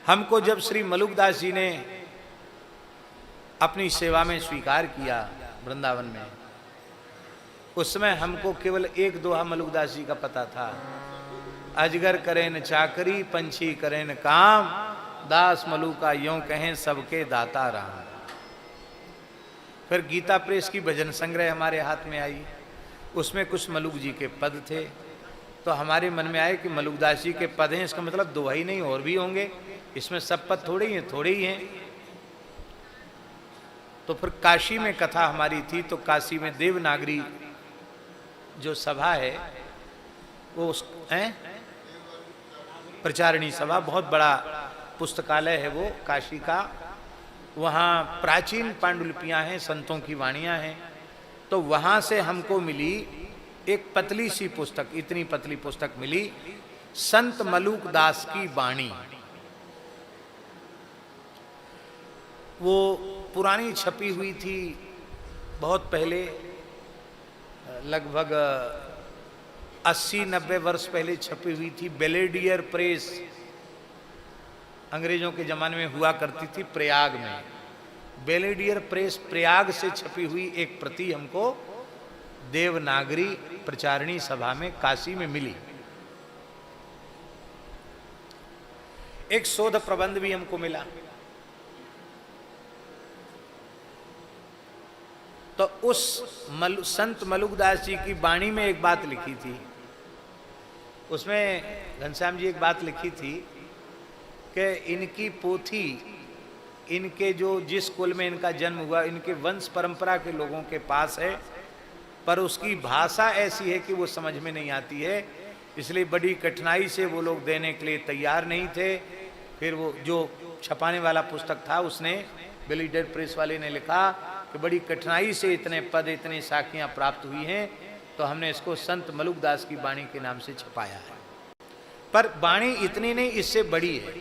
हमको जब श्री मलुकदास जी ने अपनी सेवा में स्वीकार किया वृंदावन में, उस समय हमको केवल एक दोहा मलुकदास जी का पता था, अजगर करें चाकरी पंछी करें काम, दास मलुका यों कहें सबके दाता राम। फिर गीता प्रेस की भजन संग्रह हमारे हाथ में आई, उसमें कुछ मलुक जी के पद थे, तो हमारे मन में आए कि मलुकदास जी के पद हैं, इसका मतलब दो ही नहीं और भी होंगे, इसमें सब पद थोड़े ही हैं। तो फिर काशी में कथा हमारी थी, तो काशी में देवनागरी जो सभा है वो प्रचारणी सभा, बहुत बड़ा पुस्तकालय है वो काशी का, वहाँ प्राचीन पांडुलिपियाँ हैं, संतों की वाणियाँ हैं। तो वहाँ से हमको मिली एक पतली सी पुस्तक, इतनी पतली पुस्तक मिली, संत मलुकदास की वाणी। वो पुरानी छपी हुई थी, बहुत पहले, लगभग 80-90 वर्ष पहले छपी हुई थी। बेलेडियर प्रेस अंग्रेजों के जमाने में हुआ करती थी प्रयाग में। बेलेडियर प्रेस प्रयाग से छपी हुई एक प्रति हमको देवनागरी प्रचारणी सभा में काशी में मिली। एक शोध प्रबंध भी हमको मिला। तो उस संत मलुकदास जी की वाणी में एक बात लिखी थी, उसमें घनश्याम जी एक बात लिखी थी कि इनकी पोथी, इनके जो जिस कुल में इनका जन्म हुआ, इनके वंश परंपरा के लोगों के पास है, पर उसकी भाषा ऐसी है कि वो समझ में नहीं आती है, इसलिए बड़ी कठिनाई से वो लोग देने के लिए तैयार नहीं थे। फिर वो जो छपाने वाला पुस्तक था, उसने बेलेडियर प्रेस वाले ने लिखा कि बड़ी कठिनाई से इतने पद, इतनी साखियाँ प्राप्त हुई हैं, तो हमने इसको संत मलुकदास की वाणी के नाम से छपाया है। पर वाणी इतनी नहीं, इससे बड़ी है।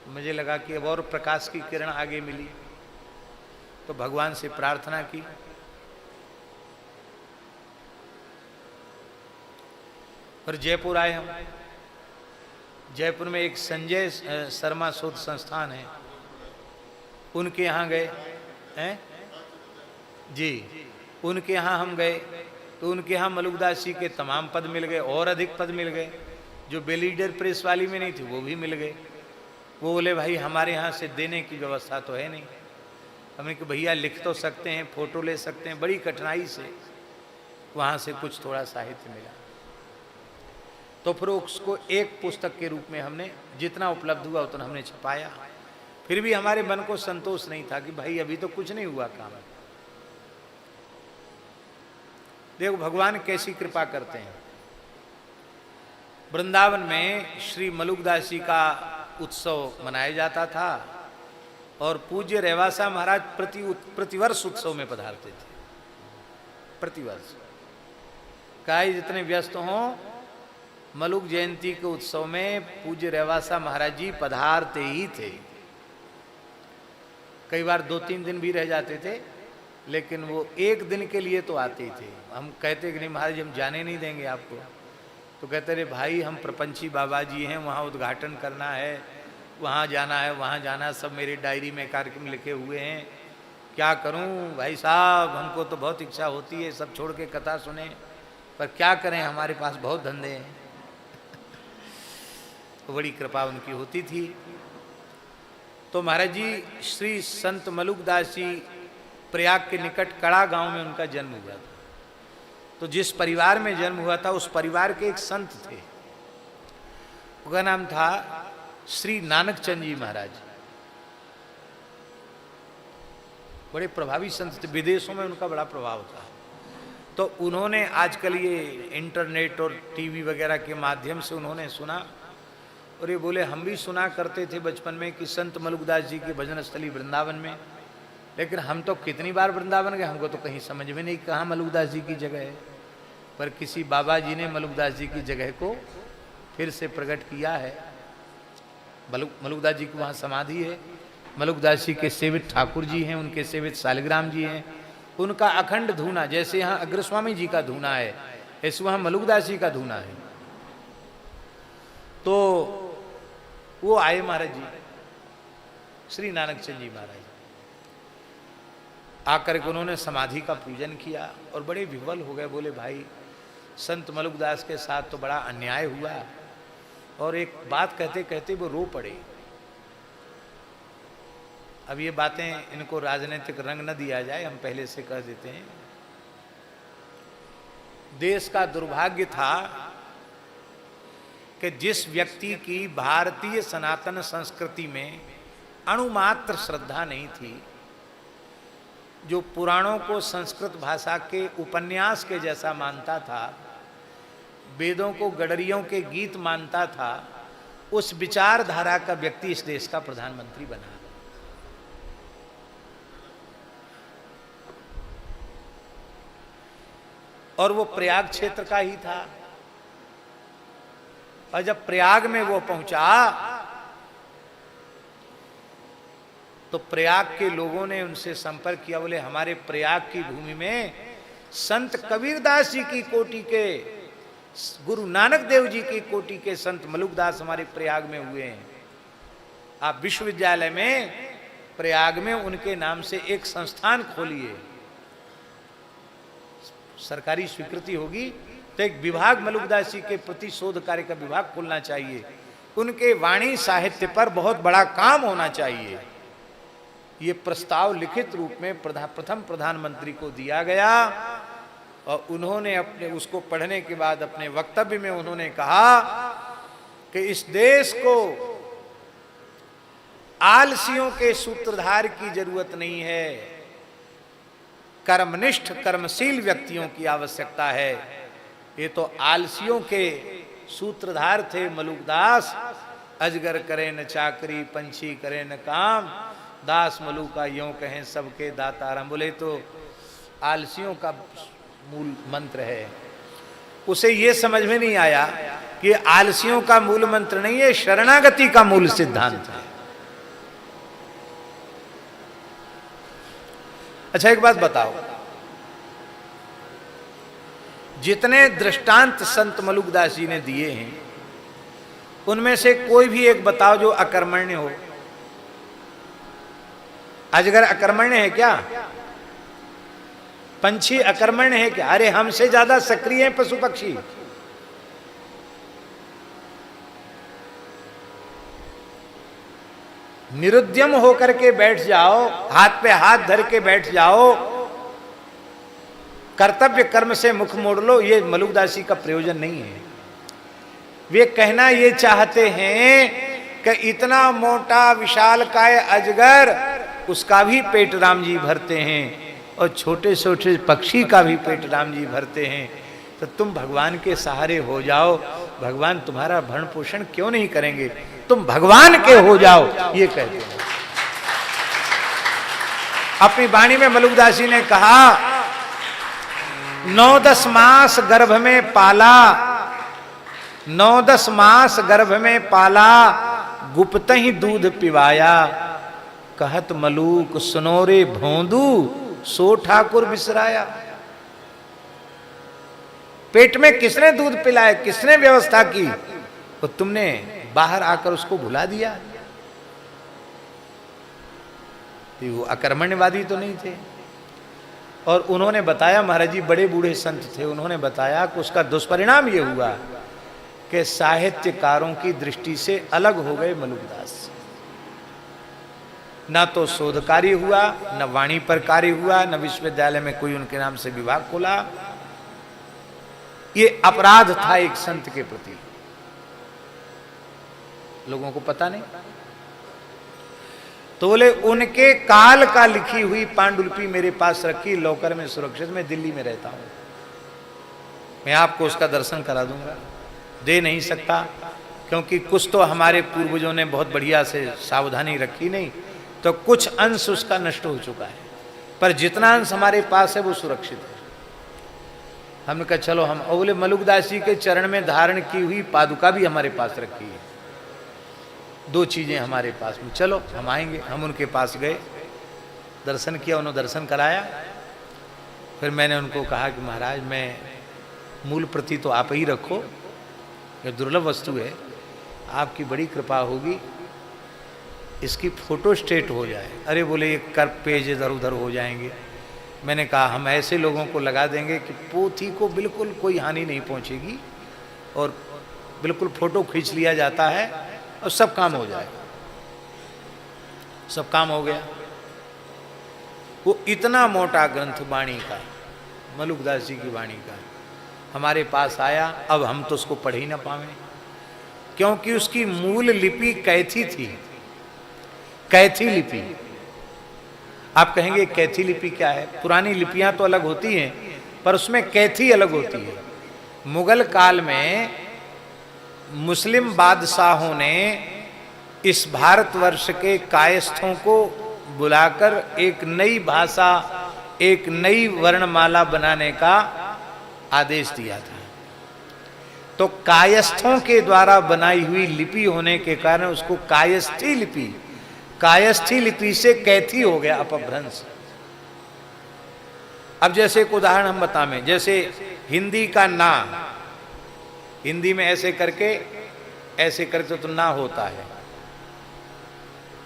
मुझे लगा कि अब और प्रकाश की किरण आगे मिली, तो भगवान से प्रार्थना की। फिर जयपुर आए हम। जयपुर में एक संजय शर्मा शोध संस्थान है, उनके यहाँ गए हैं जी, उनके यहाँ हम गए, तो उनके यहाँ मलुकदास जी के तमाम पद मिल गए, और अधिक पद मिल गए, जो बेलेडियर प्रेस वाली में नहीं थे वो भी मिल गए। वो बोले भाई हमारे यहाँ से देने की व्यवस्था तो है नहीं। हमने कहा भैया लिख तो सकते हैं, फोटो ले सकते हैं। बड़ी कठिनाई से वहाँ से कुछ थोड़ा साहित्य मिला, तो फिर उसको एक पुस्तक के रूप में हमने जितना उपलब्ध हुआ उतना हमने छपाया। फिर भी हमारे मन को संतोष नहीं था कि भाई अभी तो कुछ नहीं हुआ काम। देखो भगवान कैसी कृपा करते हैं। वृंदावन में श्री मलुकदास जी का उत्सव मनाया जाता था, और पूज्य रेवासा महाराज प्रतिवर्ष उत्सव में पधारते थे। प्रतिवर्ष काहे जितने व्यस्त हों, मलुक जयंती के उत्सव में पूज्य रेवासा महाराज जी पधारते ही थे। कई बार 2-3 दिन भी रह जाते थे, लेकिन वो एक दिन के लिए तो आते ही थे। हम कहते कि नहीं महाराज हम जाने नहीं देंगे आपको, तो कहते रे भाई हम प्रपंची बाबा जी हैं, वहाँ उद्घाटन करना है, वहाँ जाना है, वहाँ जाना, सब मेरी डायरी में कार्यक्रम लिखे हुए हैं, क्या करूँ भाई साहब, हमको तो बहुत इच्छा होती है सब छोड़ के कथा सुने, पर क्या करें हमारे पास बहुत धंधे हैं। तो बड़ी कृपा उनकी होती थी। तो महाराज जी श्री संत मलुकदास जी प्रयाग के निकट कड़ा गांव में उनका जन्म हुआ था। तो जिस परिवार में जन्म हुआ था उस परिवार के एक संत थे, उनका नाम था श्री नानक चंद जी महाराज। बड़े प्रभावी संत थे, विदेशों में उनका बड़ा प्रभाव था। तो उन्होंने आजकल ये इंटरनेट और टीवी वगैरह के माध्यम से उन्होंने सुना, और ये बोले हम भी सुना करते थे बचपन में कि संत मलुकदास जी की भजन स्थली वृंदावन में, लेकिन हम तो कितनी बार वृंदावन गए, हमको तो कहीं समझ में नहीं कहाँ मलुकदास जी की जगह है। पर किसी बाबा जी ने मलुकदास जी की जगह को फिर से प्रकट किया है। मलुकदास जी की वहाँ समाधि है। मलुकदास जी के सेवित ठाकुर जी हैं, उनके सेवित शालिग्राम जी हैं, उनका अखंड धूना, जैसे यहाँ अग्रस्वामी जी का धूना है, ऐसे वहाँ मलुकदास जी का धूना है। तो वो आए महाराज जी, श्री नानक चंद जी महाराज आकर के उन्होंने समाधि का पूजन किया और बड़े विह्वल हो गए। बोले भाई संत मलुकदास के साथ तो बड़ा अन्याय हुआ। और एक बात कहते कहते वो रो पड़े। अब ये बातें इनको राजनीतिक रंग न दिया जाए, हम पहले से कह देते हैं। देश का दुर्भाग्य था कि जिस व्यक्ति की भारतीय सनातन संस्कृति में अणुमात्र श्रद्धा नहीं थी, जो पुराणों को संस्कृत भाषा के उपन्यास के जैसा मानता था, वेदों को गडरियों के गीत मानता था, उस विचारधारा का व्यक्ति इस देश का प्रधानमंत्री बना। और वो प्रयाग क्षेत्र का ही था। और जब प्रयाग में वो पहुंचा तो प्रयाग के लोगों ने उनसे संपर्क किया। बोले हमारे प्रयाग की भूमि में संत कबीरदास जी की कोटि के, गुरु नानक देव जी की कोटि के संत मलुकदास हमारे प्रयाग में हुए हैं। आप विश्वविद्यालय में प्रयाग में उनके नाम से एक संस्थान खोलिए, सरकारी स्वीकृति होगी तो एक विभाग मलुकदास जी के प्रति शोध कार्य का विभाग खोलना चाहिए। उनके वाणी साहित्य पर बहुत बड़ा काम होना चाहिए। ये प्रस्ताव लिखित रूप में प्रथम प्रधानमंत्री को दिया गया और उन्होंने अपने उसको पढ़ने के बाद अपने वक्तव्य में उन्होंने कहा कि इस देश को आलसियों के सूत्रधार की जरूरत नहीं है, कर्मनिष्ठ कर्मशील व्यक्तियों की आवश्यकता है। ये तो आलसियों के सूत्रधार थे मलुकदास। अजगर करे न चाकरी, पंछी करे न काम, दास मलु का यूं कहें सबके दातारम। बोले तो आलसियों का मूल मंत्र है। उसे ये समझ में नहीं आया कि आलसियों का मूल मंत्र नहीं है, शरणागति का मूल सिद्धांत है। अच्छा एक बात बताओ, जितने दृष्टांत संत मलुकदास जी ने दिए हैं उनमें से कोई भी एक बताओ जो अकर्मण्य हो। अजगर अकर्मण्य है क्या? पंछी अकर्मण्य है क्या? अरे हमसे ज्यादा सक्रिय है पशु पक्षी। निरुद्यम होकर के बैठ जाओ, हाथ पे हाथ धर के बैठ जाओ, कर्तव्य कर्म से मुख मोड़ लो, ये मलुकदास जी का प्रयोजन नहीं है। वे कहना ये चाहते हैं कि इतना मोटा विशालकाय अजगर, उसका भी पेट राम जी भरते हैं और छोटे छोटे पक्षी का भी पेट राम जी भरते हैं। तो तुम भगवान के सहारे हो जाओ, भगवान तुम्हारा भरण पोषण क्यों नहीं करेंगे? तुम भगवान के हो जाओ, ये कहते हैं। अपनी वाणी में मलुकदास जी ने कहा, 9-10 मास गर्भ में पाला, 9-10 मास गर्भ में पाला, गुप्त ही दूध पिवाया, कहत मलूक सुनोरे भोंदू, सो ठाकुर बिसराया। पेट में किसने दूध पिलाया, किसने व्यवस्था की, तो तुमने बाहर आकर उसको भुला दिया। वो अकर्मण्यवादी तो नहीं थे। और उन्होंने बताया, महाराज जी बड़े बूढ़े संत थे, उन्होंने बताया कि उसका दुष्परिणाम ये हुआ कि साहित्यकारों की दृष्टि से अलग हो गए मलुकदास। ना तो शोध कार्य हुआ, न वाणी पर कार्य हुआ, न विश्वविद्यालय में कोई उनके नाम से विभाग खोला। ये अपराध था एक संत के प्रति, लोगों को पता नहीं। तो बोले उनके काल का लिखी हुई पांडुलिपि मेरे पास रखी, लॉकर में सुरक्षित, मैं दिल्ली में रहता हूं, मैं आपको उसका दर्शन करा दूंगा। दे नहीं सकता क्योंकि कुछ तो हमारे पूर्वजों ने बहुत बढ़िया से सावधानी रखी नहीं, तो कुछ अंश उसका नष्ट हो चुका है, पर जितना अंश हमारे पास है वो सुरक्षित है। हमने कहा चलो हम, बोले मलुकदास जी के चरण में धारण की हुई पादुका भी हमारे पास रखी है, 2 चीजें हमारे पास में, चलो हम आएंगे। हम उनके पास गए, दर्शन किया, उन्होंने दर्शन कराया। फिर मैंने उनको कहा कि महाराज मैं मूल प्रति तो आप ही रखो, ये दुर्लभ वस्तु है, आपकी बड़ी कृपा होगी इसकी फोटो स्टेट हो जाए। अरे बोले ये कर पेज इधर उधर हो जाएंगे। मैंने कहा हम ऐसे लोगों को लगा देंगे कि पोथी को बिल्कुल कोई हानि नहीं पहुंचेगी और बिल्कुल फोटो खींच लिया जाता है और सब काम हो जाएगा। सब काम हो गया। वो इतना मोटा ग्रंथ वाणी का, मलुकदास जी की वाणी का हमारे पास आया। अब हम तो उसको पढ़ ही ना पावे, क्योंकि उसकी मूल लिपि कैथी थी, कैथी लिपि। आप कहेंगे कैथी लिपि क्या है? पुरानी लिपियां तो अलग होती हैं पर उसमें कैथी अलग होती है। मुगल काल में मुस्लिम बादशाहों ने इस भारतवर्ष के कायस्थों को बुलाकर एक नई भाषा, एक नई वर्णमाला बनाने का आदेश दिया था। तो कायस्थों के द्वारा बनाई हुई लिपि होने के कारण उसको कायस्थी लिपि, कायस्थी लिपि से कैथी हो गया, अपभ्रंश। अब जैसे एक उदाहरण हम बताएं, जैसे हिंदी का ना, हिंदी में ऐसे करके तो ना होता है,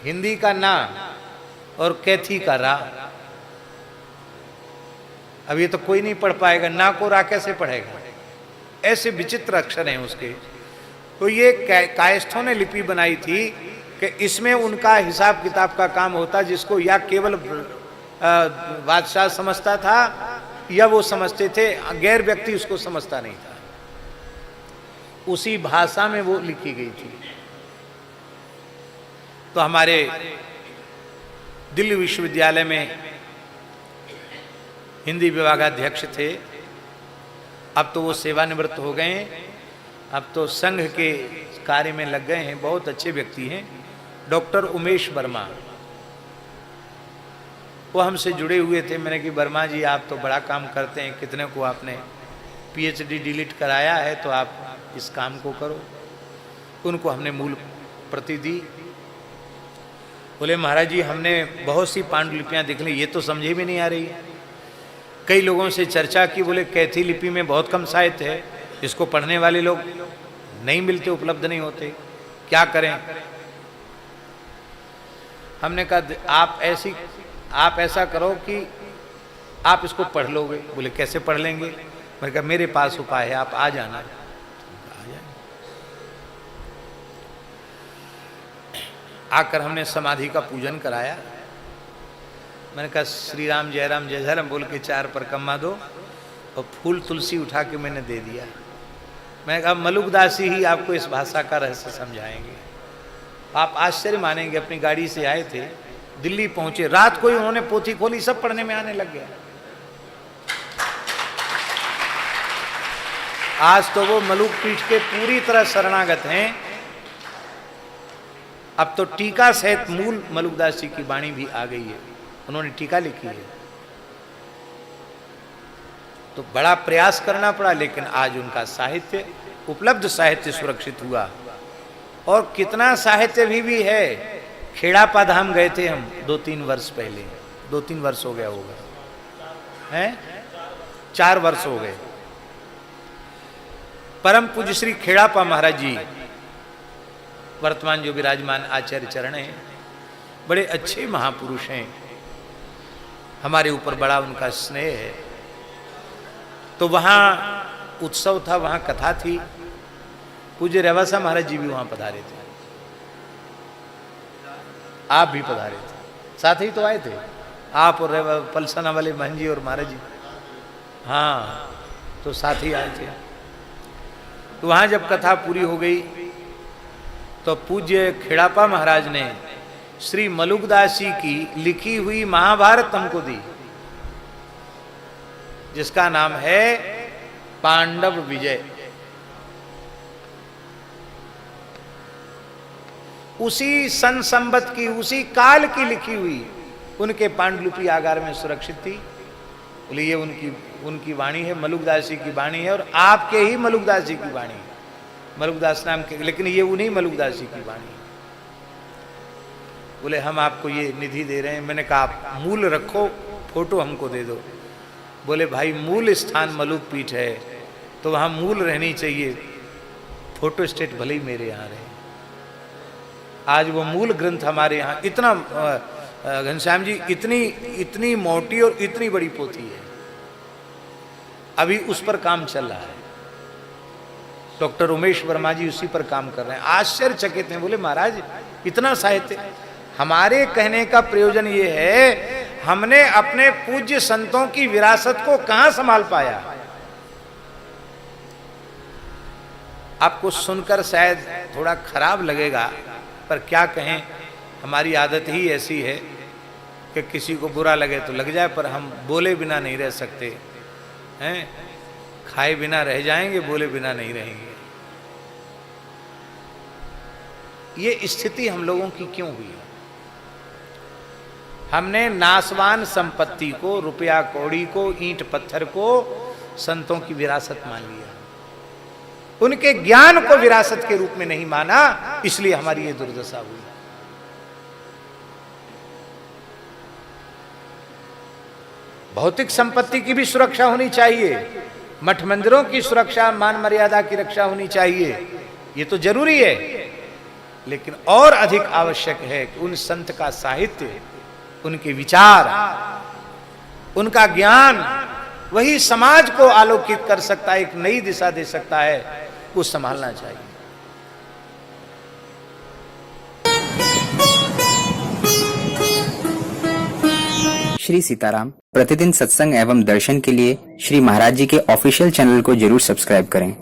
हिंदी का ना और कैथी का रा। अब ये तो कोई नहीं पढ़ पाएगा, ना को रा कैसे पढ़ेगा? ऐसे विचित्र अक्षर हैं उसके। तो ये कायस्थों ने लिपि बनाई थी कि इसमें उनका हिसाब किताब का काम होता, जिसको या केवल बादशाह समझता था या वो समझते थे, गैर व्यक्ति उसको समझता नहीं था। उसी भाषा में वो लिखी गई थी। तो हमारे दिल्ली विश्वविद्यालय में हिंदी विभागाध्यक्ष थे, अब तो वो सेवानिवृत्त हो गए हैं, अब तो संघ के कार्य में लग गए हैं। बहुत अच्छे व्यक्ति हैं, डॉक्टर उमेश वर्मा। वो हमसे जुड़े हुए थे। मैंने कि वर्मा जी आप तो बड़ा काम करते हैं, कितने को आपने पीएचडी डिलीट कराया है, तो आप इस काम को करो। उनको हमने मूल प्रति दी। बोले महाराज जी हमने बहुत सी पांडुलिपियां देख ली, ये तो समझे भी नहीं आ रही है। कई लोगों से चर्चा की, बोले कैथी लिपि में बहुत कम साहित्य है, इसको पढ़ने वाले लोग नहीं मिलते, उपलब्ध नहीं होते, क्या करें? हमने कहा आप ऐसा करो कि आप इसको पढ़ लोगे। बोले कैसे पढ़ लेंगे? मैंने कहा मेरे पास उपाय है, आप आ जाना। आकर हमने समाधि का पूजन कराया। मैंने कहा श्री राम जय राम बोल के 4 परकम्मा दो, और फूल तुलसी उठा के मैंने दे दिया। मैंने कहा मलुकदासी ही आपको इस भाषा का रहस्य समझाएंगे। आप आश्चर्य मानेंगे, अपनी गाड़ी से आए थे, दिल्ली पहुंचे, रात को ही उन्होंने पोथी खोली, सब पढ़ने में आने लग गया। आज तो वो मलुक पीठ के पूरी तरह शरणागत हैं। अब तो टीका सहित मूल मलुकदास जी की वाणी भी आ गई है, उन्होंने टीका लिखी है। तो बड़ा प्रयास करना पड़ा, लेकिन आज उनका साहित्य, उपलब्ध साहित्य सुरक्षित हुआ। और कितना साहित्य भी है। खेड़ापा धाम गए थे हम 2-3 वर्ष पहले, 2-3 वर्ष हो गया होगा, हैं 4 वर्ष हो गए। परम पूज्य श्री खेड़ापा महाराज जी, वर्तमान जो विराजमान आचार्य चरण हैं, बड़े अच्छे महापुरुष हैं, हमारे ऊपर बड़ा उनका स्नेह है। तो वहाँ उत्सव था, वहाँ कथा थी, पूज्य रेवासा महाराज जी भी वहाँ पधारे थे, आप भी पधारे थे, साथ ही तो आए थे आप और पलसना वाले महन जी और महाराज जी, हाँ तो साथ ही आए थे। तो वहाँ जब कथा पूरी हो गई तो पूज्य खेड़ापा महाराज ने श्री मलुकदास जी की लिखी हुई महाभारत हमको दी, जिसका नाम है पांडव विजय। उसी सन संवत की, उसी काल की लिखी हुई उनके पांडुलिपि आगार में सुरक्षित थी। बोले ये उनकी वाणी है, मलुकदास जी की वाणी है, और आपके ही मलुकदास जी की वाणी है, मलुकदास नाम के, लेकिन ये उन्हीं मलुकदास जी की वाणी है। बोले हम आपको ये निधि दे रहे हैं। मैंने कहा आप मूल रखो, फोटो हमको दे दो। बोले भाई मूल स्थान मलुक पीठ है तो वहाँ मूल रहनी चाहिए, फोटो स्टेट भले ही मेरे यहाँ रहे। आज वो मूल ग्रंथ हमारे यहाँ इतना घनश्याम जी इतनी मोटी और इतनी बड़ी पोथी है, अभी उस पर काम चल रहा है। डॉक्टर उमेश वर्मा जी उसी पर काम कर रहे हैं। आश्चर्यचकित हैं, बोले महाराज इतना साहित्य। हमारे कहने का प्रयोजन ये है, हमने अपने पूज्य संतों की विरासत को कहां संभाल पाया। आपको सुनकर शायद थोड़ा खराब लगेगा, पर क्या कहें, हमारी आदत ही ऐसी है कि किसी को बुरा लगे तो लग जाए, पर हम बोले बिना नहीं रह सकते हैं। खाए बिना रह जाएंगे, बोले बिना नहीं रहेंगे। ये स्थिति हम लोगों की क्यों हुई? हमने नासवान संपत्ति को, रुपया कौड़ी को, ईंट पत्थर को संतों की विरासत मान लिया, उनके ज्ञान को विरासत के रूप में नहीं माना, इसलिए हमारी ये दुर्दशा हुई। भौतिक संपत्ति की भी सुरक्षा होनी चाहिए, मठ मंदिरों की सुरक्षा, मान मर्यादा की रक्षा होनी चाहिए, ये तो जरूरी है, लेकिन और अधिक आवश्यक है कि उन संत का साहित्य, उनके विचार, उनका ज्ञान वही समाज को आलोकित कर सकता है, एक नई दिशा दे सकता है, वो संभालना चाहिए। श्री सीताराम प्रतिदिन सत्संग एवं दर्शन के लिए श्री महाराज जी के ऑफिशियल चैनल को जरूर सब्सक्राइब करें।